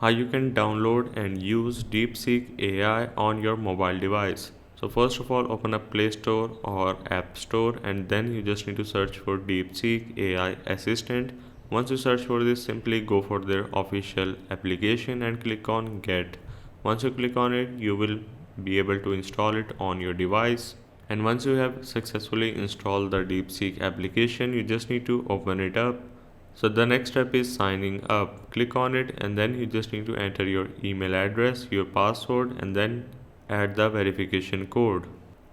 how you can download and use DeepSeek AI on your mobile device. So first of all, open up Play Store or App Store, and then you just need to search for DeepSeek AI Assistant. Once you search for this, simply go for their official application and click on Get. Once you click on it, you will be able to install it on your device. And once you have successfully installed the DeepSeek application, you just need to open it up. So the next step is signing up. Click on it, and then you just need to enter your email address, your password, and then add the verification code.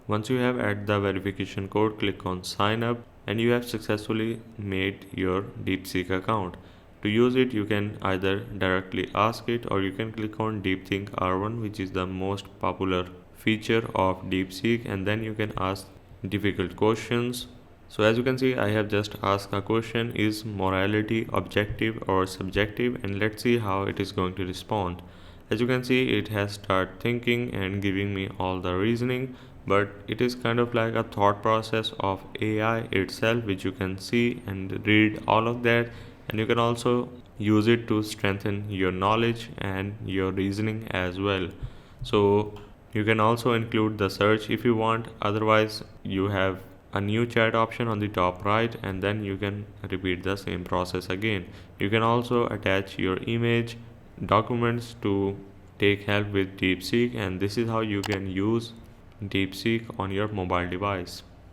Once you have added the verification code, click on sign up, and you have successfully made your DeepSeek account. To use it, you can either directly ask it, or you can click on DeepSeek R1, which is the most popular feature of DeepSeek, and then you can ask difficult questions. So as you can see, I have just asked a question: is morality objective or subjective? And let's see how it is going to respond. As you can see, it has started thinking and giving me all the reasoning, but it is kind of like a thought process of AI itself, which you can see and read all of that, and you can also use it to strengthen your knowledge and your reasoning as well. So you can also include the search if you want. Otherwise, you have a new chat option on the top right, and then you can repeat the same process again. You can also attach your image, documents to take help with DeepSeek, and this is how you can use DeepSeek on your mobile device.